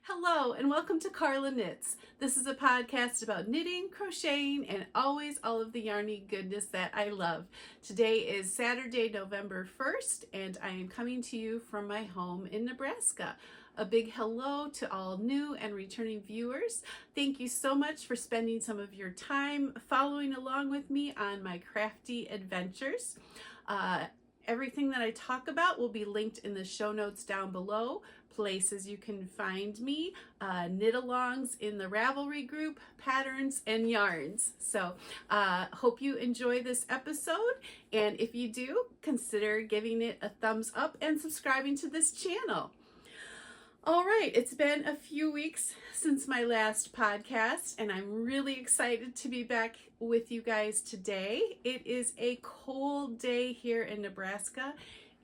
Hello and welcome to Carla Knits. This is a podcast about knitting, crocheting, and always all of the yarny goodness that I love. Today is Saturday, November 1st, and I am coming to you from my home in Nebraska. A big hello to all new and returning viewers. Thank you so much for spending some of your time following along with me on my crafty adventures. Everything that I talk about will be linked in the show notes down below. Places you can find me, knit-alongs in the Ravelry group, patterns, and yarns. So hope you enjoy this episode, and if you do, consider giving it a thumbs up and subscribing to this channel. All right, it's been a few weeks since my last podcast, and I'm really excited to be back with you guys today. It is a cold day here in Nebraska,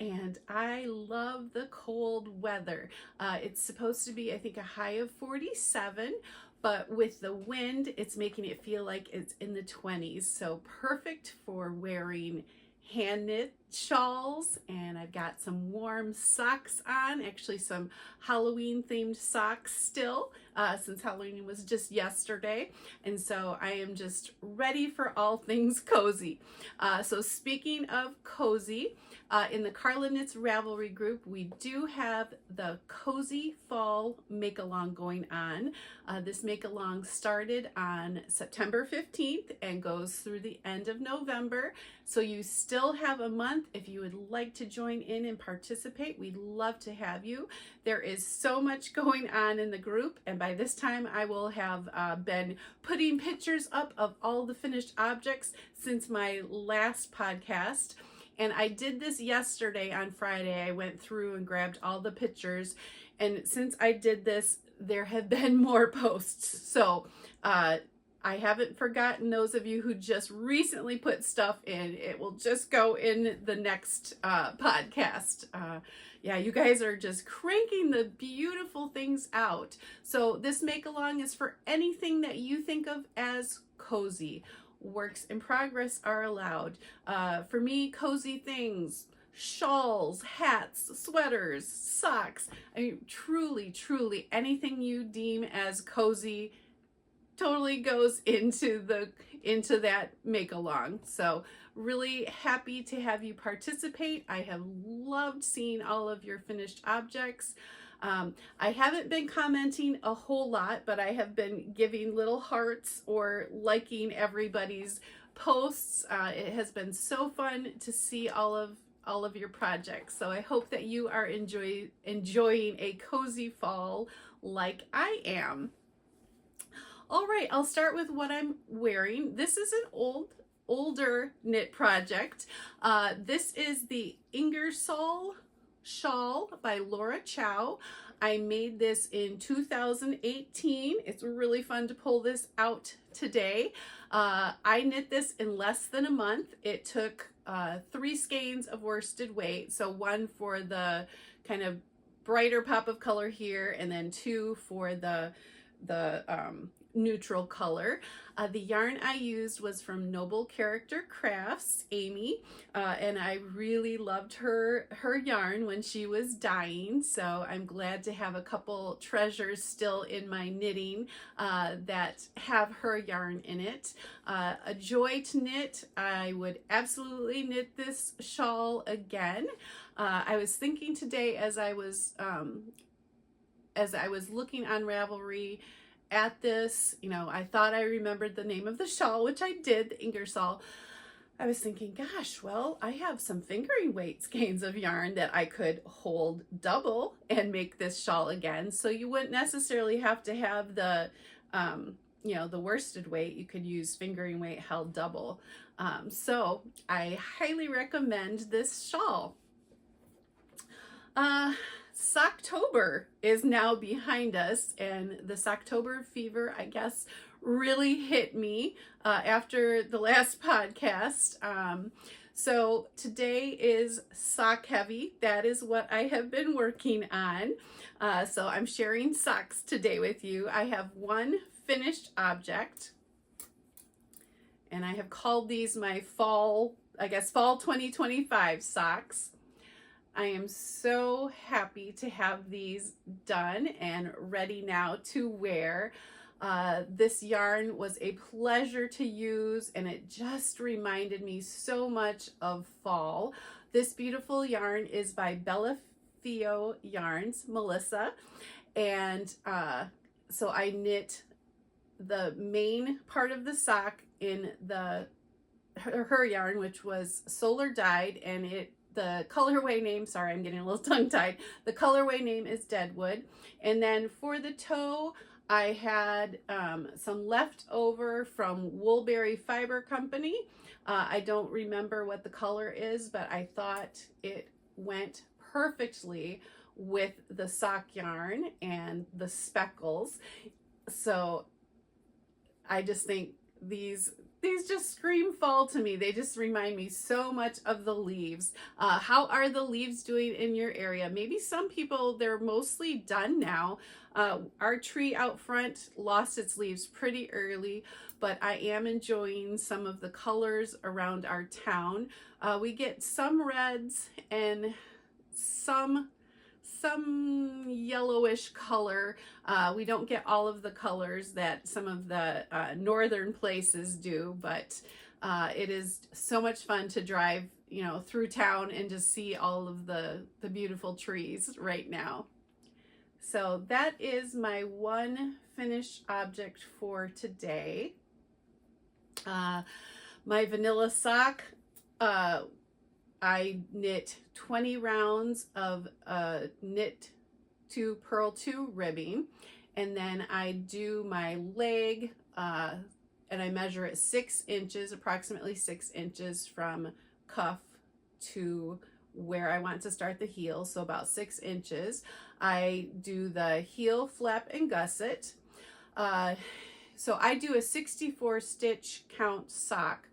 and I love the cold weather. It's supposed to be, I think, a high of 47, but with the wind, it's making it feel like it's in the 20s. So perfect for wearing hand knit shawls, and I've got some warm socks on, actually some Halloween themed socks still, since Halloween was just yesterday, and so I am just ready for all things cozy. So speaking of cozy, in the Carla Knits Ravelry group, we do have the Cozy Fall Make-Along going on. This Make-Along started on September 15th and goes through the end of November, so you still have a month. If you would like to join in and participate, we'd love to have you. There is so much going on in the group, and by this time I will have been putting pictures up of all the finished objects since my last podcast. And I did this yesterday on Friday. I went through and grabbed all the pictures, and since I did this, there have been more posts. So I haven't forgotten those of you who just recently put stuff in. It will just go in the next podcast. Yeah, you guys are just cranking the beautiful things out. So this make-along is for anything that you think of as cozy. Works in progress are allowed. For me, cozy things, shawls, hats, sweaters, socks. I mean, truly anything you deem as cozy totally goes into that make along. So really happy to have you participate. I have loved seeing all of your finished objects. I haven't been commenting a whole lot, but I have been giving little hearts or liking everybody's posts. It has been so fun to see all of your projects. So I hope that you are enjoying a cozy fall like I am. All right, I'll start with what I'm wearing. This is an older knit project. This is the Ingersoll Shawl by Chau. I made this in 2018. It's really fun to pull this out today. I knit this in less than a month. It took 3 skeins of worsted weight, so 1 for the kind of brighter pop of color here, and then 2 for the neutral color. The yarn I used was from Noble Character Crafts, Amy, and I really loved her yarn when she was dying, so I'm glad to have a couple treasures still in my knitting that have her yarn in it. A joy to knit. I would absolutely knit this shawl again. I was thinking today as I was looking on Ravelry at this, I thought I remembered the name of the shawl, which I did, the Ingersoll. I was thinking, gosh, well, I have some fingering weight skeins of yarn that I could hold double and make this shawl again. So you wouldn't necessarily have to have the, the worsted weight. You could use fingering weight held double. So I highly recommend this shawl. Socktober is now behind us, and the Socktober fever, I guess, really hit me after the last podcast. So today is sock heavy. That is what I have been working on. So I'm sharing socks today with you. I have one finished object, and I have called these my fall 2025 socks. I am so happy to have these done and ready now to wear. This yarn was a pleasure to use, and it just reminded me so much of fall. This beautiful yarn is by Bella Fio Yarns, Melissa, and so I knit the main part of the sock in her yarn, which was solar dyed, and the colorway name, sorry, I'm getting a little tongue-tied. The colorway name is Deadwood. And then for the toe, I had some leftover from Woolberry Fiber Company. I don't remember what the color is, but I thought it went perfectly with the sock yarn and the speckles. So I just think these just scream fall to me. They just remind me so much of the leaves. How are the leaves doing in your area? Maybe some people, they're mostly done now. Our tree out front lost its leaves pretty early, but I am enjoying some of the colors around our town. We get some reds and some yellowish color. We don't get all of the colors that some of the northern places do, but it is so much fun to drive, you know, through town and just see all of the beautiful trees right now. So that is my one finished object for today. My vanilla sock, I knit 20 rounds of knit to purl to ribbing, and then I do my leg and I measure it 6 inches, approximately 6 inches from cuff to where I want to start the heel, so about 6 inches. I do the heel, flap, and gusset. So I do a 64 stitch count sock.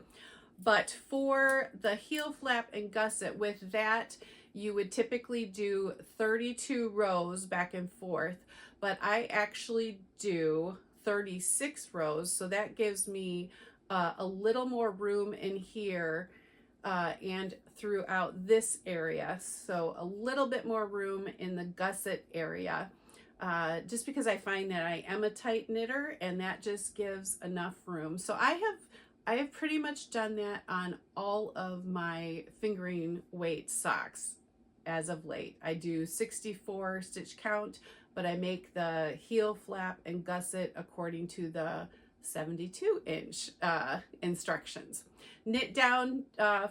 But for the heel, flap, and gusset, with that, you would typically do 32 rows back and forth, but I actually do 36 rows, so that gives me a little more room in here and throughout this area, so a little bit more room in the gusset area, just because I find that I am a tight knitter, and that just gives enough room. So I have pretty much done that on all of my fingering weight socks as of late. I do 64 stitch count, but I make the heel, flap, and gusset according to the 72-inch instructions. Knit down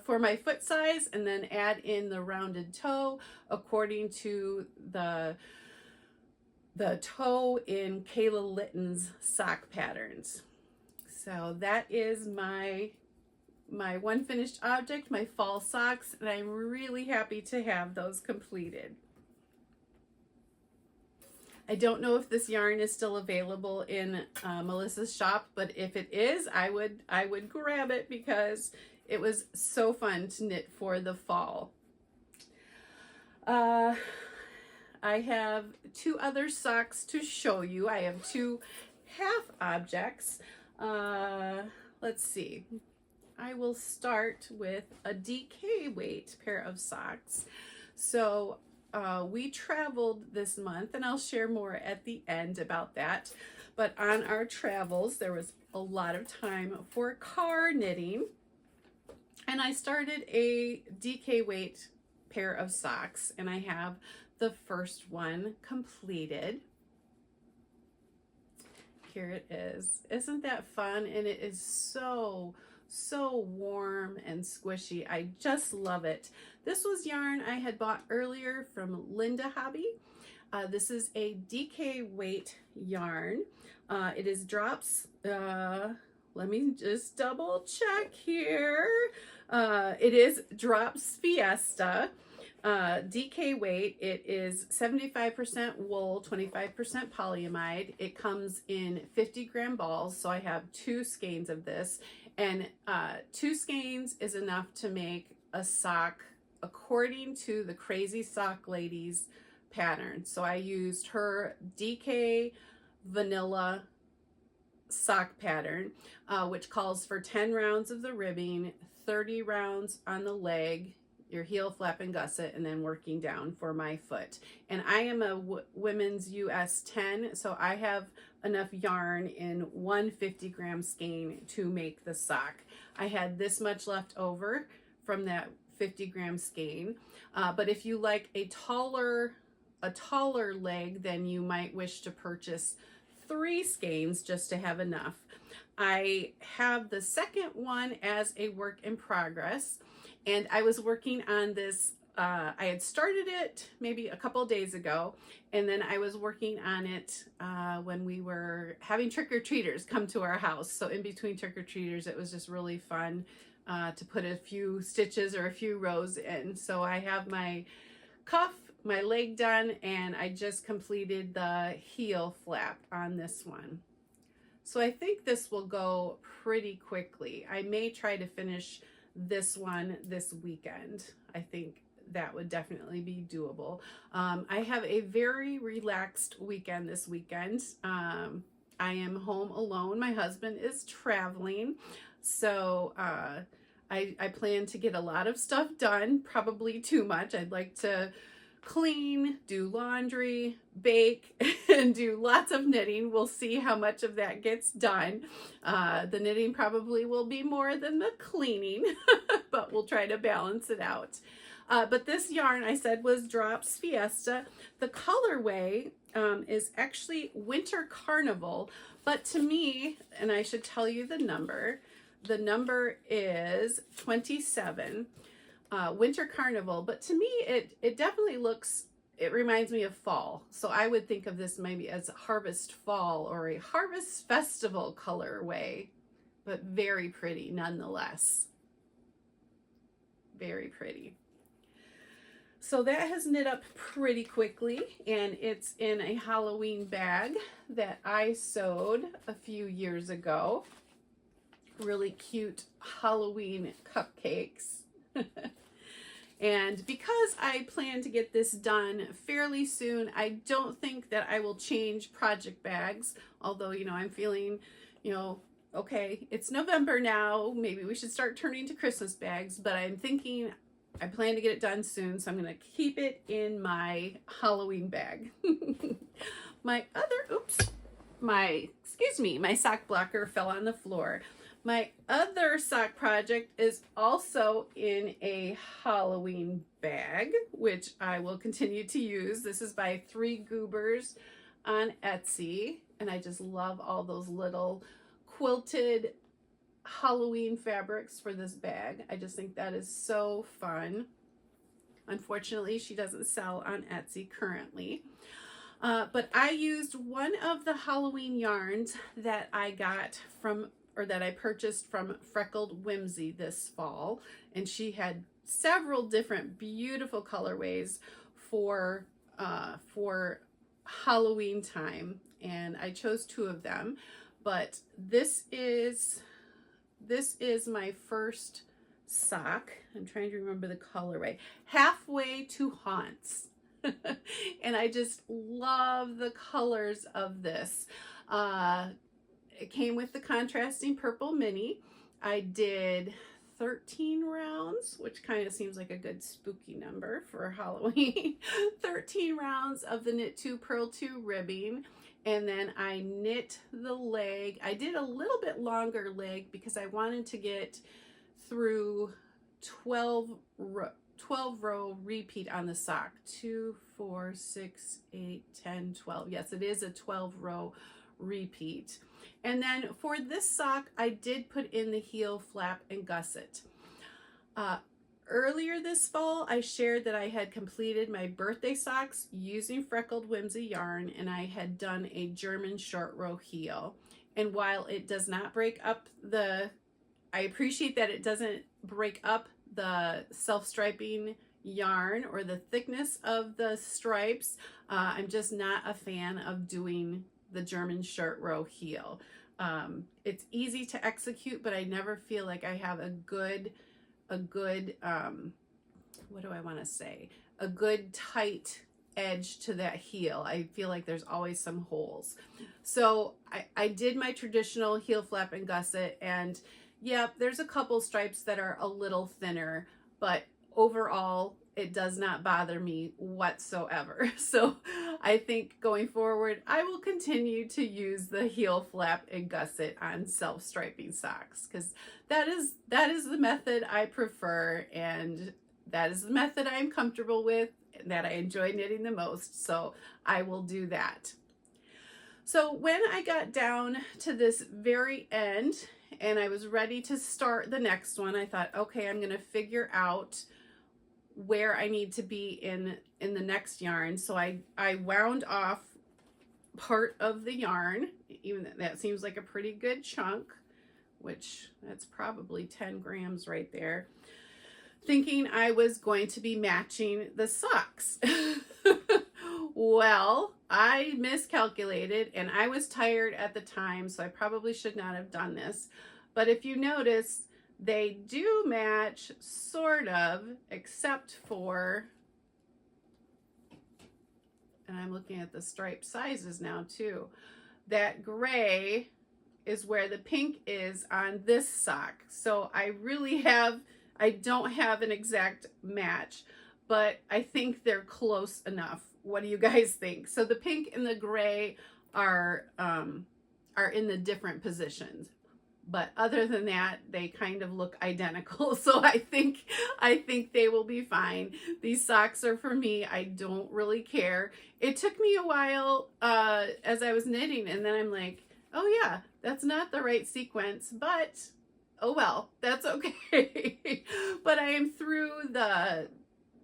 for my foot size, and then add in the rounded toe according to the toe in Kayla Litton's sock patterns. So that is my one finished object, my fall socks, and I'm really happy to have those completed. I don't know if this yarn is still available in Melissa's shop, but if it is, I would grab it because it was so fun to knit for the fall. I have 2 other socks to show you. I have 2 half objects. Let's see. I will start with a DK weight pair of socks. So we traveled this month, and I'll share more at the end about that. But on our travels, there was a lot of time for car knitting, and I started a DK weight pair of socks, and I have the first one completed. Here it is. Isn't that fun? And it is so warm and squishy. I just love it. This was yarn I had bought earlier from Linda Hobby. This is a DK weight yarn. It is drops. Let me just double check here. It is drops Fiesta. DK weight. It is 75% wool, 25% polyamide. It comes in 50-gram balls, so I have 2 skeins of this, and 2 skeins is enough to make a sock according to the Crazy Sock Lady's pattern. So I used her DK vanilla sock pattern, which calls for 10 rounds of the ribbing, 30 rounds on the leg. your heel flap and gusset, and then working down for my foot. And I am a women's US 10, so I have enough yarn in 150-gram skein to make the sock. I had this much left over from that 50-gram skein, but if you like a taller leg, then you might wish to purchase 3 skeins just to have enough. I have the second one as a work in progress, and I was working on this. I had started it maybe a couple days ago, and then I was working on it when we were having trick-or-treaters come to our house. So in between trick-or-treaters, it was just really fun to put a few stitches or a few rows in. So I have my cuff, my leg done, and I just completed the heel flap on this one. So I think this will go pretty quickly. I may try to finish this one this weekend. I think that would definitely be doable. I have a very relaxed weekend this weekend. I am home alone. My husband is traveling. So I plan to get a lot of stuff done, probably too much. I'd like to clean, do laundry, bake, and do lots of knitting. We'll see how much of that gets done. The knitting probably will be more than the cleaning, but we'll try to balance it out. But this yarn I said was Drops Fiesta. The colorway is actually Winter Carnival, but to me, and I should tell you the number is 27. Winter Carnival, but to me it definitely looks, it reminds me of fall. So I would think of this maybe as a Harvest Fall or a Harvest Festival colorway, but very pretty nonetheless. Very pretty. So that has knit up pretty quickly, and it's in a Halloween bag that I sewed a few years ago. Really cute Halloween cupcakes. And because I plan to get this done fairly soon, I don't think that I will change project bags. Although, you know, I'm feeling, you know, okay, it's November now. Maybe we should start turning to Christmas bags. But I'm thinking I plan to get it done soon, so I'm going to keep it in my Halloween bag. My sock blocker fell on the floor. My other sock project is also in a Halloween bag, which I will continue to use. This is by 3 Goobers on Etsy, and I just love all those little quilted Halloween fabrics for this bag. I just think that is so fun. Unfortunately, she doesn't sell on Etsy currently. But I used one of the Halloween yarns that I got from, or that I purchased from Freckled Whimsy this fall, and she had several different beautiful colorways for Halloween time, and I chose 2 of them. But this is my first sock. I'm trying to remember the colorway. Halfway to Haunts. And I just love the colors of this. It came with the contrasting purple mini. I did 13 rounds, which kind of seems like a good spooky number for Halloween. 13 rounds of the Knit 2 Purl 2 ribbing. And then I knit the leg. I did a little bit longer leg because I wanted to get through 12 row repeat on the sock. 2, 4, 6, 8, 10, 12. Yes, it is a 12 row repeat. And then for this sock, I did put in the heel flap and gusset. Earlier this fall, I shared that I had completed my birthday socks using Freckled Whimsy yarn, and I had done a German short row heel. And while it does not break up I appreciate that it doesn't break up the self-striping yarn or the thickness of the stripes. I'm just not a fan of doing the German short row heel. It's easy to execute, but I never feel like I have a good what do I want to say? A good tight edge to that heel. I feel like there's always some holes. So I did my traditional heel flap and gusset, and yeah, there's a couple stripes that are a little thinner, but overall, it does not bother me whatsoever. So I think going forward, I will continue to use the heel flap and gusset on self-striping socks, because that is the method I prefer, and that is the method I'm comfortable with, and that I enjoy knitting the most. So I will do that. So when I got down to this very end and I was ready to start the next one, I thought, okay, I'm going to figure out where I need to be in the next yarn. So I wound off part of the yarn, even that seems like a pretty good chunk, which that's probably 10 grams right there, thinking I was going to be matching the socks. Well, I miscalculated and I was tired at the time, so I probably should not have done this. But if you notice, they do match, sort of, except for, and I'm looking at the stripe sizes now too, that gray is where the pink is on this sock. So I don't have an exact match, but I think they're close enough. What do you guys think? So the pink and the gray are in the different positions. But other than that, they kind of look identical. So I think they will be fine. These socks are for me. I don't really care. It took me a while as I was knitting, and then I'm like, oh yeah, that's not the right sequence, but oh well, that's okay. But I am through the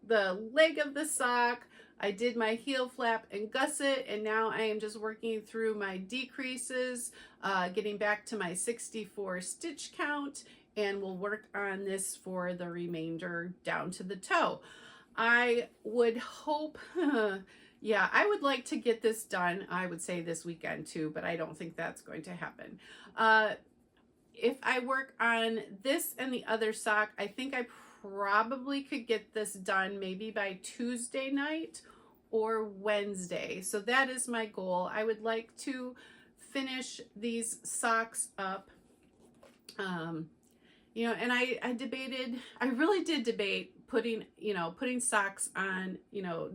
leg of the sock. I did my heel flap and gusset, and now I am just working through my decreases, getting back to my 64 stitch count, and we'll work on this for the remainder down to the toe. I would hope, yeah, I would like to get this done, I would say this weekend too, but I don't think that's going to happen. If I work on this and the other sock, I think I probably could get this done maybe by Tuesday night or Wednesday. So that is my goal. I would like to finish these socks up. You know, and I really did debate putting socks on,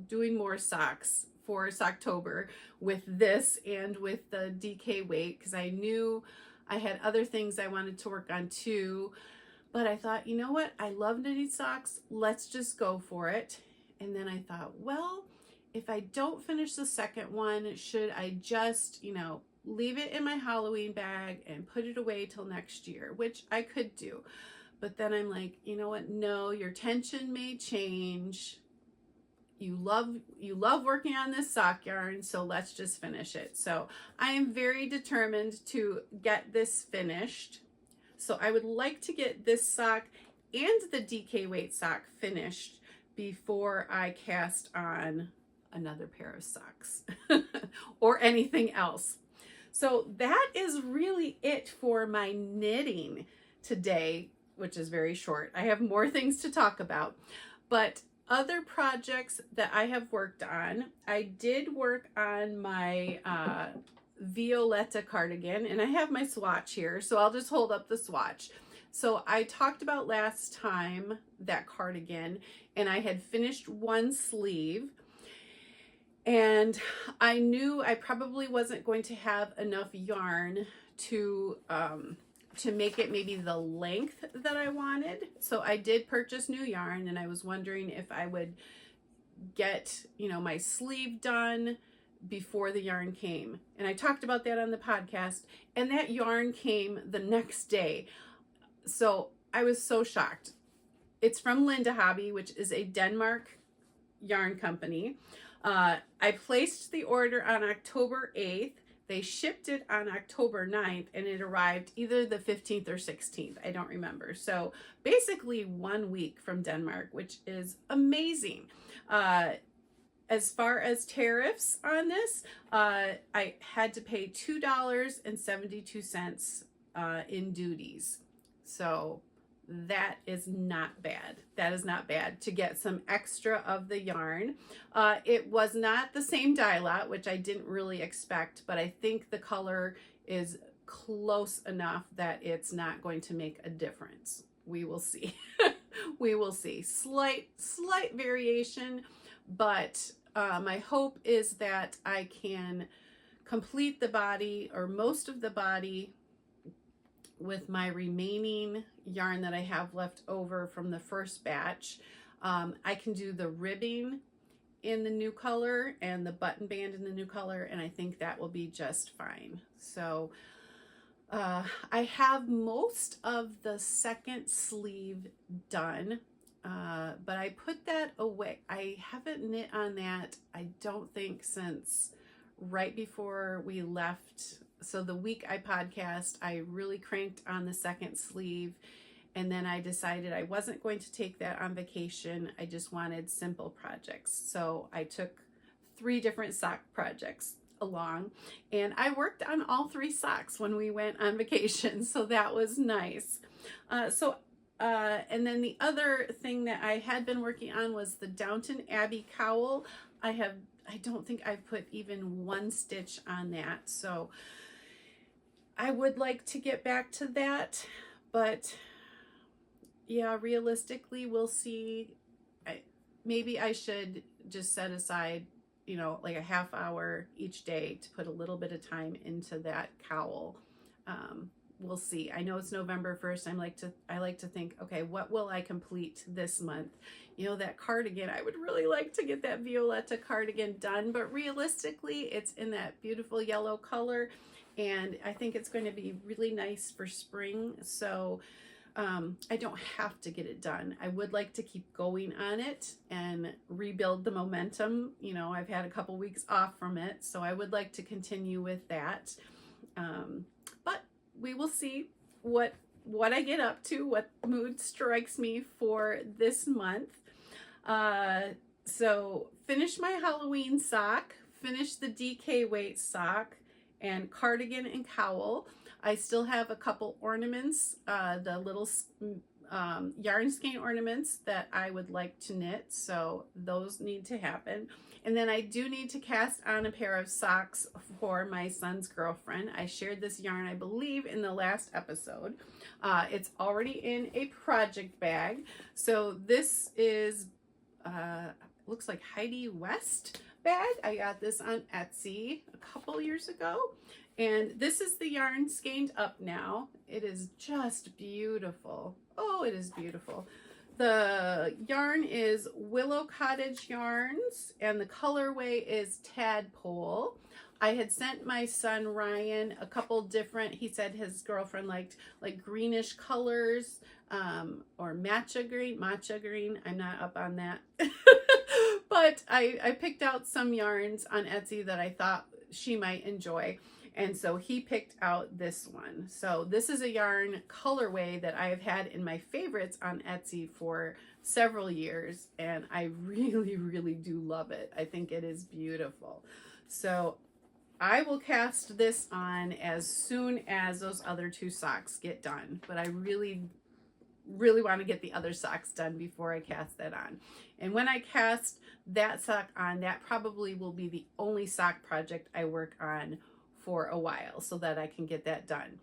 doing more socks for Socktober with this and with the DK weight, because I knew I had other things I wanted to work on too. But I thought, you know what? I love knitting socks. Let's just go for it. And then I thought, well, if I don't finish the second one, should I just, leave it in my Halloween bag and put it away till next year, which I could do. But then I'm like, you know what? No, your tension may change. You love working on this sock yarn, so let's just finish it. So I am very determined to get this finished. So I would like to get this sock and the DK weight sock finished before I cast on another pair of socks or anything else. So that is really it for my knitting today, which is very short. I have more things to talk about, but other projects that I have worked on, I did work on my Wioletta cardigan, and I have my swatch here, so I'll just hold up the swatch. So I talked about last time that cardigan, and I had finished one sleeve, and I knew I probably wasn't going to have enough yarn to make it maybe the length that I wanted. So I did purchase new yarn, and I was wondering if I would get, my sleeve done before the yarn came. And I talked about that on the podcast, and that yarn came the next day. So I was so shocked. It's from Linda Hobby, which is a Denmark yarn company. I placed the order on October 8th. They shipped it on October 9th, and it arrived either the 15th or 16th. I don't remember. So basically 1 week from Denmark, which is amazing. As far as tariffs on this, I had to pay $2.72 in duties. So that is not bad. That is not bad to get some extra of the yarn. It was not the same dye lot, which I didn't really expect, but I think the color is close enough that it's not going to make a difference. We will see. We will see. Slight variation, but my hope is that I can complete the body or most of the body with my remaining yarn that I have left over from the first batch. I can do the ribbing in the new color and the button band in the new color, and I think that will be just fine. So I have most of the second sleeve done, but I put that away. I haven't knit on that, I don't think, since right before we left. So the week I podcast, I really cranked on the second sleeve, and then I decided I wasn't going to take that on vacation. I just wanted simple projects. So I took 3 different sock projects along, and I worked on all 3 socks when we went on vacation, so that was nice. And then the other thing that I had been working on was the Downton Abbey cowl. I don't think I've put even 1 stitch on that, so I would like to get back to that, but yeah, realistically, we'll see. Maybe I should just set aside, you know, like a half hour each day to put a little bit of time into that cowl. We'll see. I know it's November 1st. I like to think, okay, what will I complete this month? You know, that cardigan, I would really like to get that Wioletta cardigan done, but realistically, it's in that beautiful yellow color, and I think it's going to be really nice for spring. So I don't have to get it done. I would like to keep going on it and rebuild the momentum. You know, I've had a couple weeks off from it, so I would like to continue with that. But we will see what I get up to, what mood strikes me for this month. So finish my Halloween sock, finish the DK weight sock, and cardigan and cowl. I still have a couple ornaments, the little yarn skein ornaments that I would like to knit, so those need to happen. And then I do need to cast on a pair of socks for my son's girlfriend. I shared this yarn, I believe, in the last episode. It's already in a project bag. So this is, looks like Heidi West bag. I got this on Etsy a couple years ago. And this is the yarn skeined up now. It is just beautiful. Oh, it is beautiful. The yarn is Willow Cottage yarns, and the colorway is Tadpole. I had sent my son Ryan a couple different, he said his girlfriend liked like greenish colors, or matcha green. I'm not up on that. But I picked out some yarns on Etsy that I thought she might enjoy. And so he picked out this one. So this is a yarn colorway that I have had in my favorites on Etsy for several years, and I really, really do love it. I think it is beautiful. So I will cast this on as soon as those other 2 socks get done, but I really want to get the other socks done before I cast that on. And when I cast that sock on, that probably will be the only sock project I work on for a while, so that I can get that done.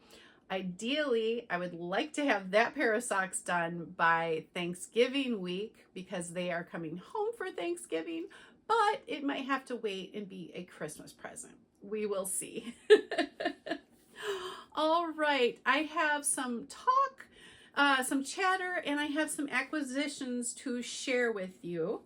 Ideally, I would like to have that pair of socks done by Thanksgiving week, because they are coming home for Thanksgiving, but it might have to wait and be a Christmas present. We will see. All right, I have some talk, some chatter, and I have some acquisitions to share with you.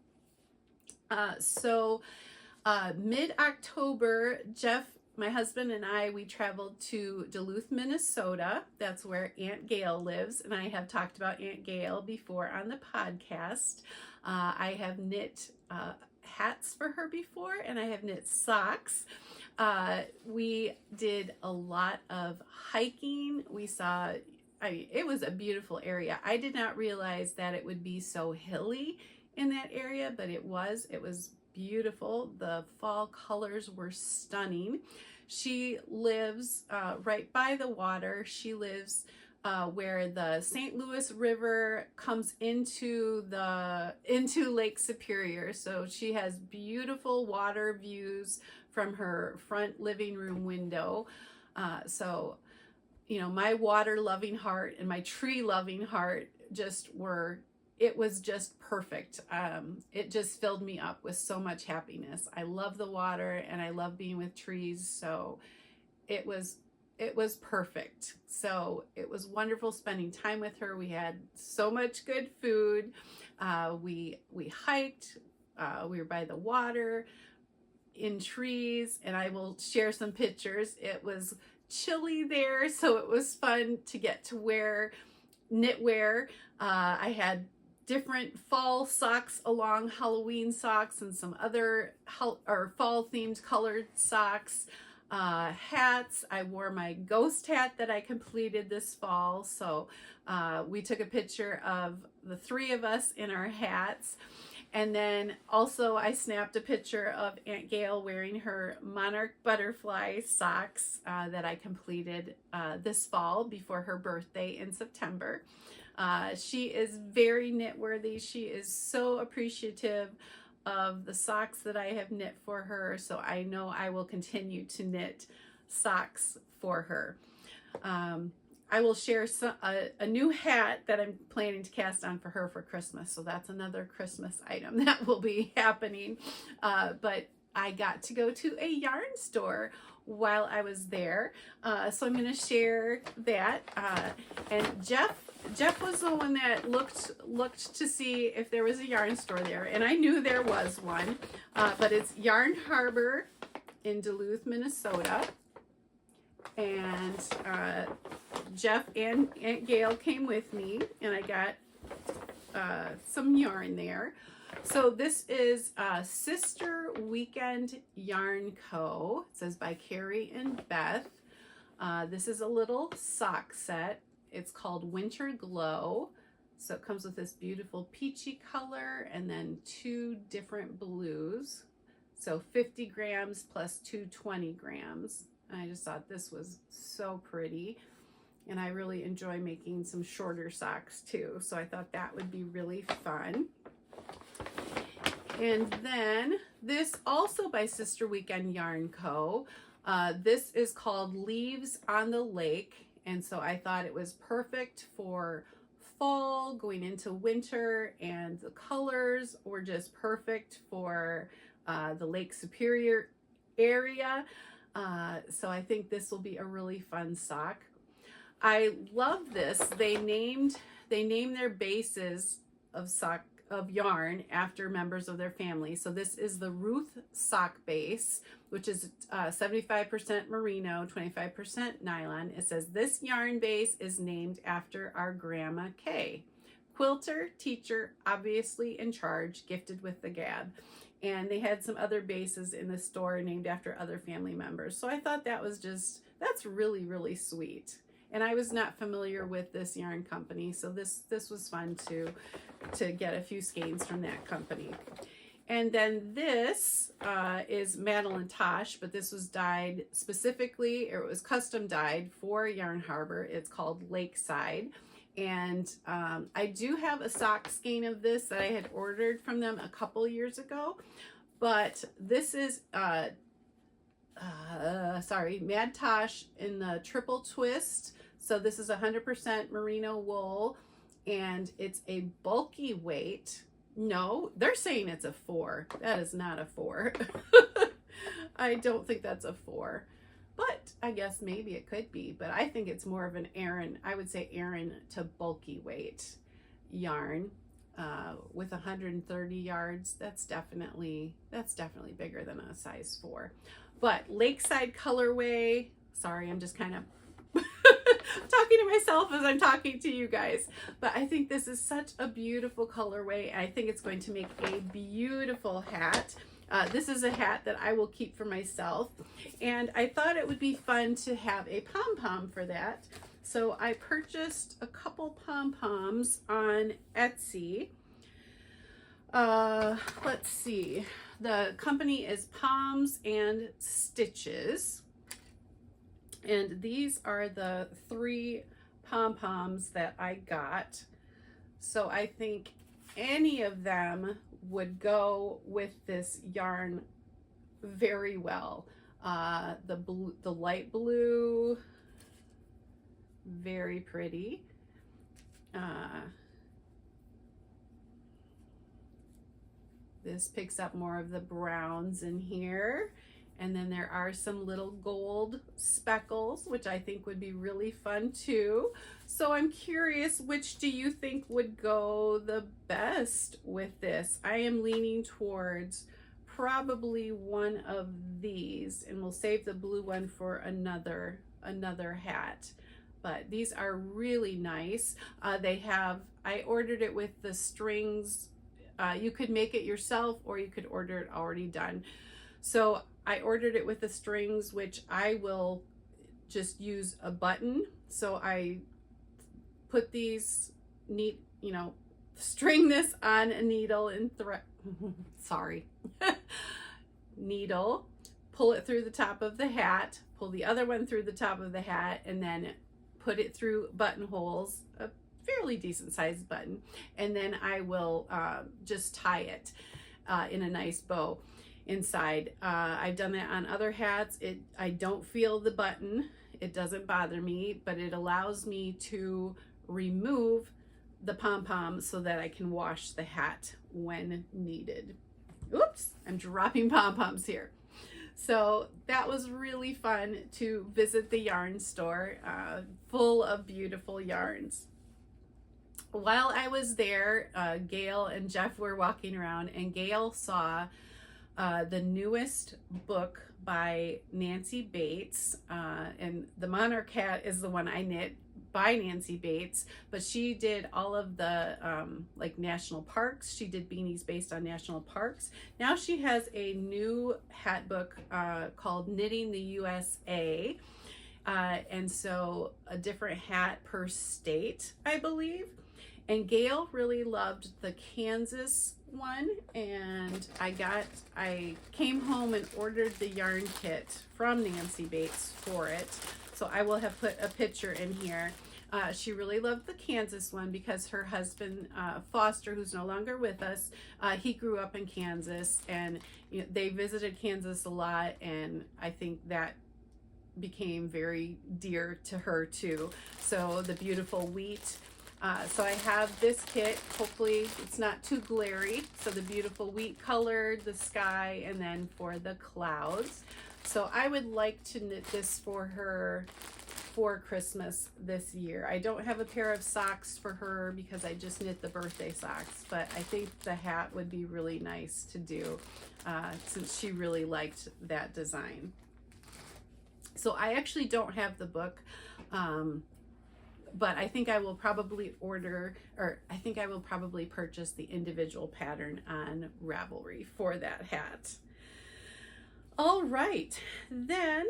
Mid-October, Jeff, my husband, and we traveled to Duluth, Minnesota. That's where Aunt Gail lives, and I have talked about Aunt Gail before on the podcast. I have knit hats for her before, and I have knit socks. We did a lot of hiking. We saw, it was a beautiful area. I did not realize that it would be so hilly in that area, but it was beautiful. The fall colors were stunning. She lives right by the water. She lives where the St. Louis River comes into Lake Superior. So she has beautiful water views from her front living room window. So, you know, my water loving heart and my tree loving heart just were it was just perfect. It just filled me up with so much happiness. I love the water and I love being with trees. So it was perfect. So it was wonderful spending time with her. We had so much good food. We hiked. We were by the water, in trees, and I will share some pictures. It was chilly there, so it was fun to get to wear knitwear. I had different fall socks along Halloween socks and some other fall themed colored socks. Hats. I wore my ghost hat that I completed this fall. So we took a picture of the three of us in our hats. And then also I snapped a picture of Aunt Gail wearing her monarch butterfly socks that I completed this fall before her birthday in September. She is very knit worthy. She is so appreciative of the socks that I have knit for her. So I know I will continue to knit socks for her. I will share a new hat that I'm planning to cast on for her for Christmas. So that's another Christmas item that will be happening. But I got to go to a yarn store while I was there. So I'm going to share that. And Jeff was the one that looked to see if there was a yarn store there. And I knew there was one. But it's Yarn Harbor in Duluth, Minnesota. And Jeff and Aunt Gail came with me, and I got some yarn there. So this is Sister Weekend Yarn Co. It says by Carrie and Beth. This is a little sock set. It's called Winter Glow. So it comes with this beautiful peachy color and then 2 different blues. So 50 grams plus 220 grams. I just thought this was so pretty, and I really enjoy making some shorter socks too, so I thought that would be really fun. And then this also by Sister Weekend Yarn Co. This is called Leaves on the Lake, and so I thought it was perfect for fall going into winter, and the colors were just perfect for the Lake Superior area. So I think this will be a really fun sock. I love this. They named their bases of yarn after members of their family. So this is the Ruth sock base, which is 75% merino, 25% nylon. It says this yarn base is named after our Grandma Kay. Quilter, teacher, obviously in charge, gifted with the gab. And they had some other bases in the store named after other family members. So I thought that's really, really sweet. And I was not familiar with this yarn company, so this was fun to get a few skeins from that company. And then this is Madeline Tosh, but this was dyed specifically, or it was custom dyed for Yarn Harbor. It's called Lakeside. And I do have a sock skein of this that I had ordered from them a couple years ago, but this is Mad Tosh in the triple twist. So this is 100% merino wool, and it's a bulky weight. No, they're saying it's a 4. That is not a 4. I don't think that's a 4. But I guess maybe it could be, but I think it's more of an Aran, I would say Aran to bulky weight yarn with 130 yards. That's definitely bigger than a size 4. But Lakeside colorway, sorry, I'm just kind of talking to myself as I'm talking to you guys, but I think this is such a beautiful colorway. I think it's going to make a beautiful hat. This is a hat that I will keep for myself, and I thought it would be fun to have a pom-pom for that. So I purchased a couple pom-poms on Etsy. Let's see. The company is Poms and Stitches. And these are the 3 pom-poms that I got. So I think any of them would go with this yarn very well. The light blue, very pretty. This picks up more of the browns in here. And then there are some little gold speckles, which I think would be really fun too. So I'm curious, which do you think would go the best with this? I am leaning towards probably one of these, and we'll save the blue one for another hat. But these are really nice. I ordered it with the strings. You could make it yourself, or you could order it already done. So I ordered it with the strings, which I will just use a button. So I put these string this on a needle and needle, pull it through the top of the hat, pull the other one through the top of the hat, and then put it through buttonholes, a fairly decent sized button, and then I will just tie it in a nice bow inside. I've done that on other hats. I don't feel the button. It doesn't bother me, but it allows me to remove the pom-pom so that I can wash the hat when needed. Oops, I'm dropping pom-poms here. So that was really fun to visit the yarn store, full of beautiful yarns. While I was there, Gail and Jeff were walking around, and Gail saw the newest book by Nancy Bates, and the Monarch hat is the one I knit by Nancy Bates, but she did all of the like national parks. She did beanies based on national parks. Now she has a new hat book called Knitting the USA, and so a different hat per state, I believe. And Gail really loved the Kansas one, and I came home and ordered the yarn kit from Nancy Bates for it. So I will have put a picture in here. She really loved the Kansas one because her husband, Foster, who's no longer with us, he grew up in Kansas, and they visited Kansas a lot, and I think that became very dear to her too. So the beautiful wheat. So I have this kit. Hopefully it's not too glary. So the beautiful wheat colored, the sky, and then for the clouds. So I would like to knit this for her for Christmas this year. I don't have a pair of socks for her because I just knit the birthday socks, but I think the hat would be really nice to do since she really liked that design. So I actually don't have the book, but I think I will probably purchase the individual pattern on Ravelry for that hat. All right, then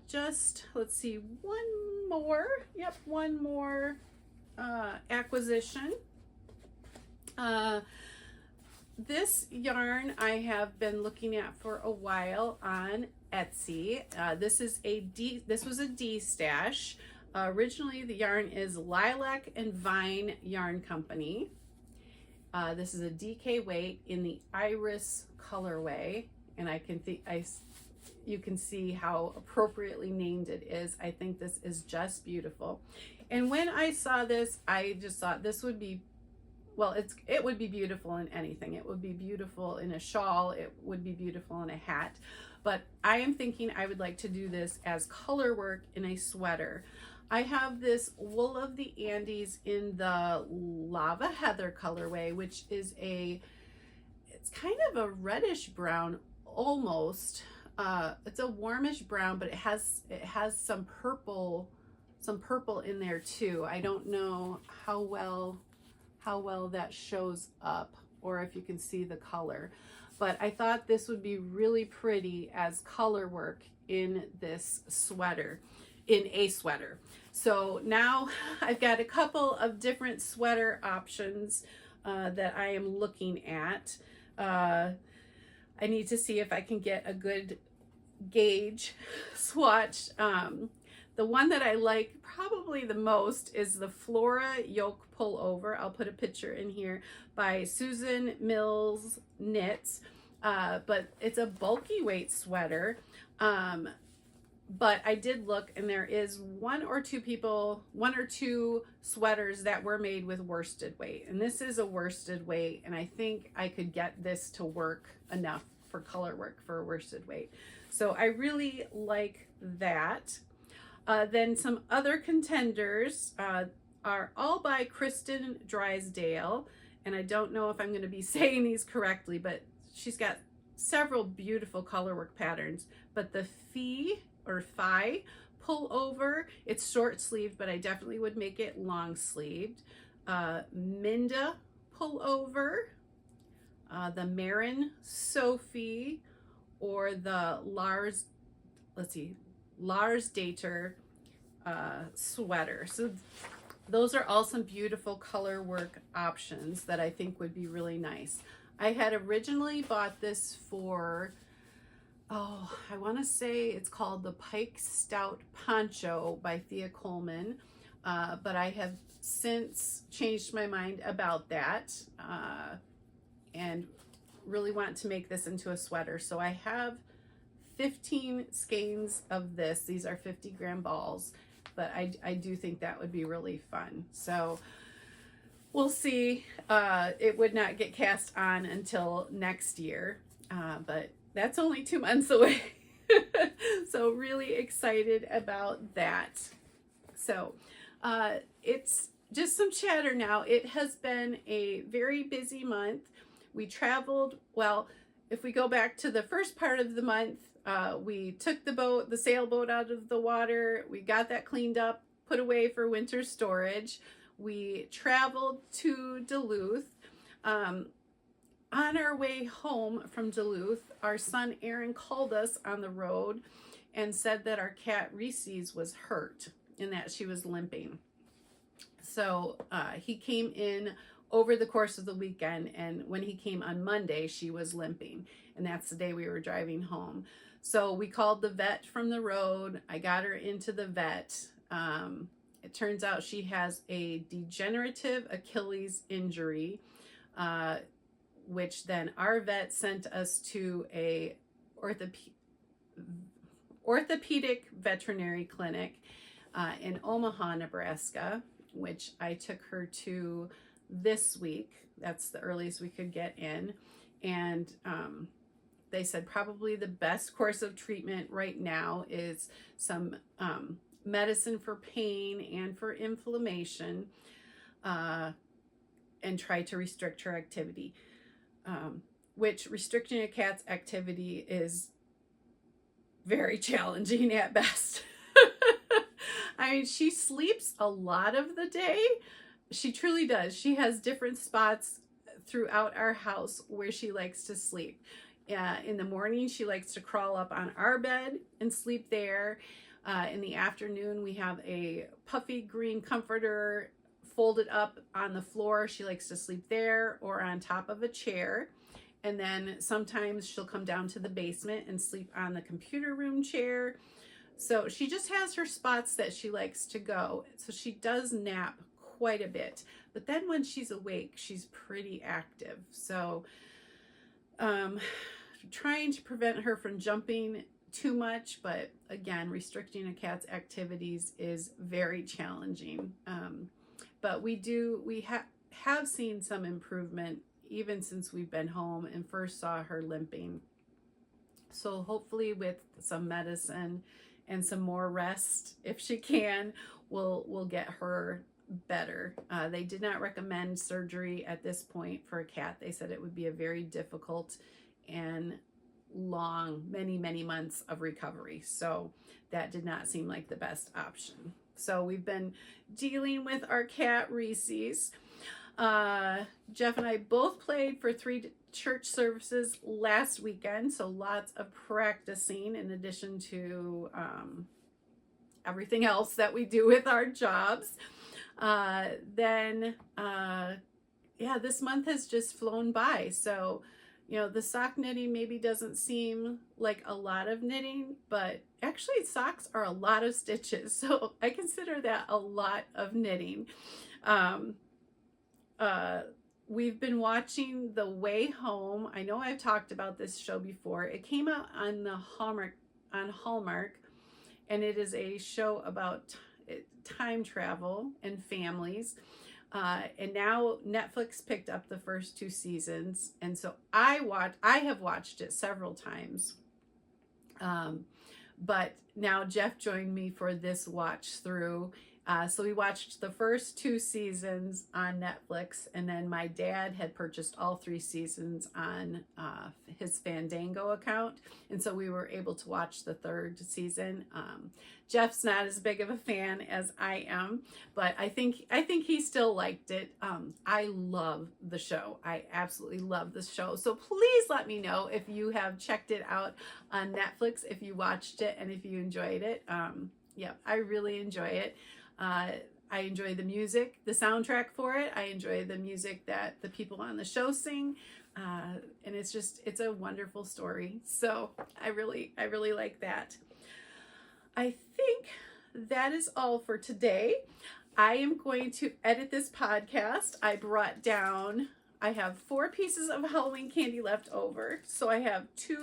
just let's see, one more acquisition. This yarn I have been looking at for a while on Etsy. This was a D stash. Originally the yarn is Lilac and Vine Yarn Company. This is a DK weight in the Iris colorway, and you can see how appropriately named it is. I think this is just beautiful. And when I saw this, I just thought this would be, well, it would be beautiful in anything. It would be beautiful in a shawl. It would be beautiful in a hat. But I am thinking I would like to do this as color work in a sweater. I have this Wool of the Andes in the Lava Heather colorway, which is it's kind of a reddish brown almost. It's a warmish brown, but it has some purple in there too. I don't know how well that shows up, or if you can see the color, but I thought this would be really pretty as color work in this sweater, in a sweater. So now I've got a couple of different sweater options that I am looking at. I need to see if I can get a good gauge swatch. The one that I like probably the most is the Flora Yoke Pullover. I'll put a picture in here, by Susan Mills Knits, but it's a bulky weight sweater. but I did look, and there is one or two sweaters that were made with worsted weight, and this is a worsted weight, and I think I could get this to work enough for color work for a worsted weight. So I really like that. Then some other contenders are all by Kristen Drysdale, and I don't know if I'm going to be saying these correctly, but she's got several beautiful colorwork patterns. But the Phi pullover, it's short sleeved, but I definitely would make it long sleeved. Minda pullover, the Marin Sophie, or the Lars Dater sweater. So those are all some beautiful color work options that I think would be really nice. I had originally bought this for, I want to say it's called the Pike Stout Poncho by Thea Coleman, but I have since changed my mind about that and really want to make this into a sweater. So I have 15 skeins of this. These are 50-gram balls, but I do think that would be really fun. So we'll see. It would not get cast on until next year, but that's only 2 months away. So really excited about that. So it's just some chatter now. It has been a very busy month. We traveled, well, if we go back to the first part of the month, we took the sailboat out of the water. We got that cleaned up, put away for winter storage. We traveled to Duluth. On our way home from Duluth, our son Aaron called us on the road and said that our cat Reese's was hurt and that she was limping. So he came in over the course of the weekend, and when he came on Monday, she was limping, and that's the day we were driving home. So we called the vet from the road. I got her into the vet. It turns out she has a degenerative Achilles injury, which then our vet sent us to a orthopedic veterinary clinic in Omaha, Nebraska, which I took her to this week. That's the earliest we could get in. And they said probably the best course of treatment right now is some medicine for pain and for inflammation, and try to restrict her activity, which restricting a cat's activity is very challenging at best. I mean, she sleeps a lot of the day. She truly does. She has different spots throughout our house where she likes to sleep. In the morning, she likes to crawl up on our bed and sleep there. In the afternoon, we have a puffy green comforter folded up on the floor. She likes to sleep there or on top of a chair. And then sometimes she'll come down to the basement and sleep on the computer room chair. So she just has her spots that she likes to go. So she does nap quite a bit. But then when she's awake, she's pretty active. So trying to prevent her from jumping too much, but again, restricting a cat's activities is very challenging. But we have seen some improvement even since we've been home and first saw her limping. So hopefully with some medicine and some more rest, if she can, we'll get her better. They did not recommend surgery at this point for a cat. They said it would be a very difficult and long, many months of recovery. So that did not seem like the best option. So we've been dealing with our cat Reese's. Jeff and I both played for 3 church services last weekend, so lots of practicing in addition to everything else that we do with our jobs. This month has just flown by. So, the sock knitting maybe doesn't seem like a lot of knitting, but actually socks are a lot of stitches. So I consider that a lot of knitting. We've been watching The Way Home. I know I've talked about this show before. It came out on Hallmark, and it is a show about time travel and families. And now Netflix picked up the first 2 seasons, and so I have watched it several times. But now Jeff joined me for this watch through. So we watched the first 2 seasons on Netflix, and then my dad had purchased all 3 seasons on his Fandango account, and so we were able to watch the 3rd season. Jeff's not as big of a fan as I am, but I think he still liked it. I love the show. I absolutely love the show. So please let me know if you have checked it out on Netflix, if you watched it, and if you enjoyed it. Yeah, I really enjoy it. I enjoy the music, the soundtrack for it. I enjoy the music that the people on the show sing. And it's a wonderful story. So I really like that. I think that is all for today. I am going to edit this podcast. I have 4 pieces of Halloween candy left over. So I have two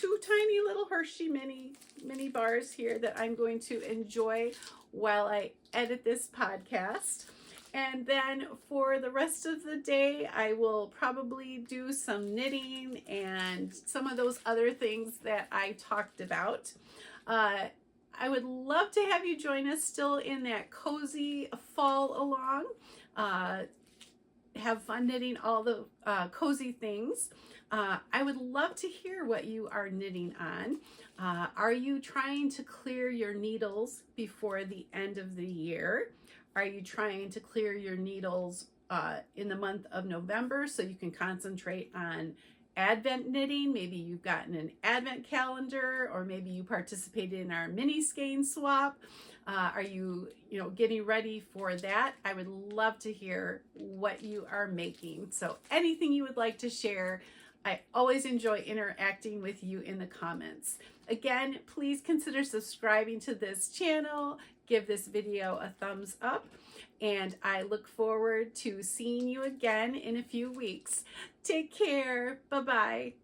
tiny little Hershey mini bars here that I'm going to enjoy while I edit this podcast. And then for the rest of the day, I will probably do some knitting and some of those other things that I talked about. I would love to have you join us still in that cozy fall along. Have fun knitting all the cozy things. I would love to hear what you are knitting on. Are you trying to clear your needles before the end of the year? Are you trying to clear your needles in the month of November so you can concentrate on Advent knitting? Maybe you've gotten an Advent calendar, or maybe you participated in our mini skein swap. Are you getting ready for that? I would love to hear what you are making. So anything you would like to share, I always enjoy interacting with you in the comments. Again, please consider subscribing to this channel. Give this video a thumbs up, and I look forward to seeing you again in a few weeks. Take care. Bye-bye.